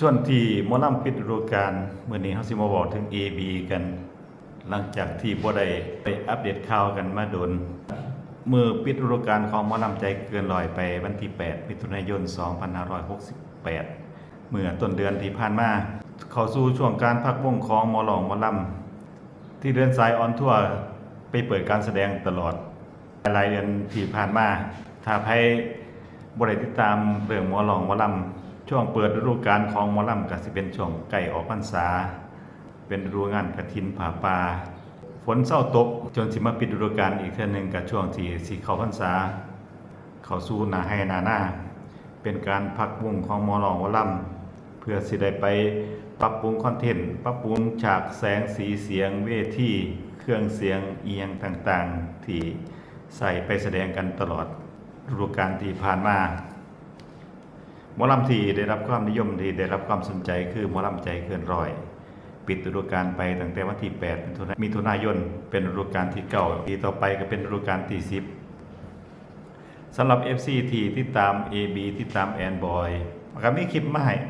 ช่วงที่หมอลำปิดฤดูกาลมื้อนี้เฮาสิมาบอกถึง AB กัน หลังจากที่บ่ได้ไปอัปเดตข่าวกันมาโดนมื้อปิดฤดูกาลของหมอลำใจเกินร้อยไปวันที่8มิถุนายน2568เมื่อต้นเดือนที่ผ่านมาเข้าสู่ช่วงการพักวงของหมอร้องหมอลำที่เดินสายออนทัวร์ไปเปิดการแสดงตลอดหลายเดือนที่ผ่านมาถ้าใครบ่ได้ติดตามเรื่องหมอร้องหมอลำช่วงเปิดฤดูกาลของหมอลำก็สิเป็นช่วงใกล้ออกพรรษาเป็นฤดูงานกฐินผาป่าฝนเศร้าตกจนสิมาปิดฤดูกาลอีกเทื่อนึงก็ช่วงที่สิเข้าพรรษาเข้าสู่หน้าไร่หน้านาเป็นการพักวงของหมอร้องหมอลำเพื่อสิได้ไปปรับปรุงคอนเทนต์ปรับปรุงฉากแสงสีเสียงเวทีเครื่องเสียงเอียงต่างๆที่ใส่ไปแสดงกันตลอดฤดูกาลที่ผ่านมาหมอลำที่ได้รับความนิยมที่ได้รับความสนใจคือหมอลำใจเกินร้อยปิดฤดูกาลไปตั้งแต่วันที่8มิถุนายนเป็นฤดูกาลที่9ปีต่อไปก็เป็นฤดูกาลที่10สำหรับ FC ที่ติดตาม AB ติดตามแอนบอยก็มีคลิป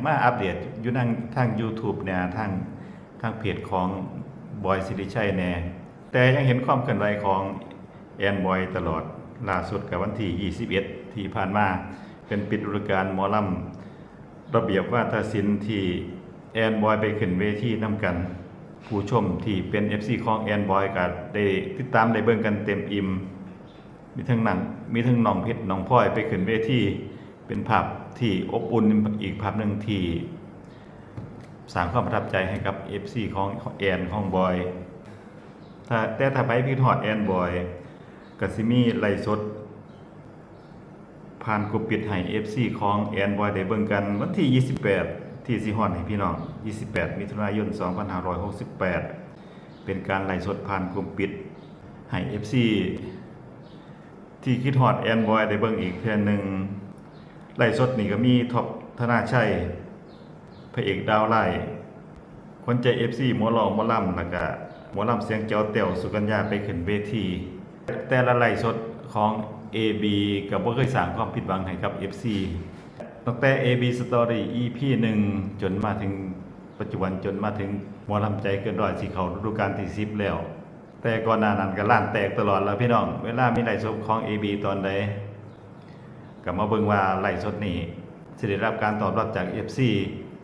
มาอัปเดตอยู่ทาง YouTube เนี่ยทางเพจของบอยสิริชัยแน่แต่ยังเห็นความเคลื่อนไหวของแอนบอยตลอดล่าสุดกับวันที่21ที่ผ่านมาเป็นปิดฤดูกาลหมอลำระเบียบวาทศิลป์ที่แอนบอยไปขึ้นเวทีนำกันผู้ชมที่เป็น FC ของแอนบอยก็ได้ติดตามได้เบิ่งกันเต็มอิ่มมีทั้งน้องเพชรน้องพลอยไปขึ้นเวทีเป็นภาพที่อบอุ่นอีกภาพหนึ่งที่สร้างความประทับใจให้กับ FC ของแอนของบอยถ้าไปพี่ทอดแอนบอยก็สิมีไลฟ์สดผ่านกลุ่มปิดให้ FC ของแอนบอยได้เบิ่งกันวันที่28ที่สิฮอดให้พี่น้อง28มิถุนายน2568เป็นการไลฟ์สดผ่านกลุ่มปิดให้ FC ที่คิดฮอดแอนบอยได้เบิ่งอีกเทื่อนึงไลฟ์สดนี่ก็มีท็อปธนาชัยพระเอกดาวไล่คนใจ FC หมอร้องหมอลำแล้วก็หมอลำเสียงแจ๋วแต้วสุกัญญาไปขึ้นเวทีแต่ละไลฟ์สดของ AB ก็บ่เคยสร้างความผิดหวังให้กับ FC ตั้งแต่ AB Story EP 1จนมาถึงปัจจุบันจนมาถึงหมอลำใจเกินร้อยสิเข้าฤดูกาลที่10แล้วแต่ก่อนหน้านั้นก็ล้านแตกตลอดแล้วพี่น้องเวลามีไลฟ์สดของ AB ตอนใดก็มาเบิ่งว่าไลฟ์สดนี้สิได้รับการตอบรับจาก FC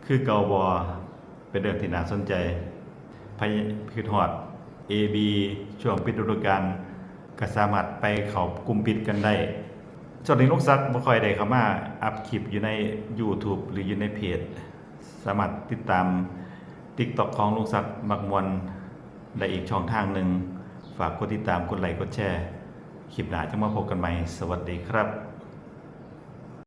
คือเก่าบ่เป็นเรื่องที่น่าสนใจพยคิดฮอด AB ช่วงปิดฤดูกาลก็สามารถไปเข้ากลุ่มปิดกันได้ส่วนนี้ลูกซักบ่ค่อยได้เข้ามาอัพคลิปอยู่ใน YouTube หรืออยู่ในเพจสามารถติดตาม TikTok ของลูกซักมักมวนได้อีกช่องทางหนึ่งฝากกดติดตามกดไลค์กดแชร์คลิปหน้าจะมาพบกันใหม่สวัสดีครับ